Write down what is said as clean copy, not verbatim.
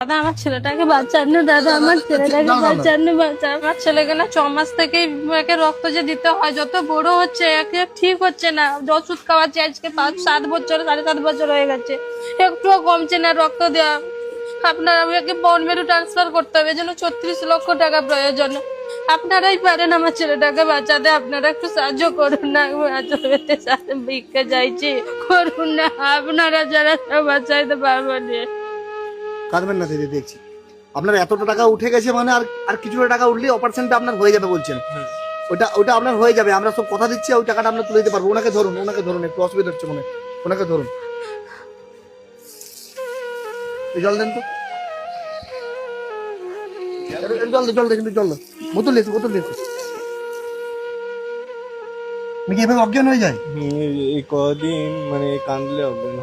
দাদা আমার ছেলেটাকে বাঁচান না, দাদা আমার ছেলেটাকে বাঁচান না, আমার ছেলেকে না 6 মাস থেকেই একে রক্ত যে দিতে হয়, যত বড় হচ্ছে একে ঠিক হচ্ছে না। ওষুধ খাওয়াচ্ছে আজকে 5-7 বছর 7.5 বছর হয়ে গেছে, একটুও কমছে না রক্ত দেওয়া। আপনারা আমাকে বোন মেরু ট্রান্সফার করতে হবে, যেন 36 লক্ষ টাকা প্রয়োজন। আপনারাই পারেন আমার ছেলেটাকে বাঁচাতে, আপনারা একটু সাহায্য করুন না। ভিক্ষা চাইছি, করুন না, আপনারা যারা বাঁচাইতে পারবেন না। কাঁদবেন না দিদি, দেখছি আপনার এতটা টাকা উঠে গেছে মানে আর কিছুটা টাকা উঠলেই অপারেশনটা আপনার হয়ে যাবে বলছেন। ওটা আপনার হয়ে যাবে, আমরা সব কথা দিচ্ছি, ওই টাকাটা আমরা তুলে দিতে পারবো। ওনাকে ধরুন, একটু অসুবিধা হচ্ছে মনে, ওনাকে ধরুন। জল দেন তো, জল দে, বোতল দিয়েছে। এভাবে অজ্ঞান হয়ে যায়। এই কদিন মানে কান্দলে হবে না।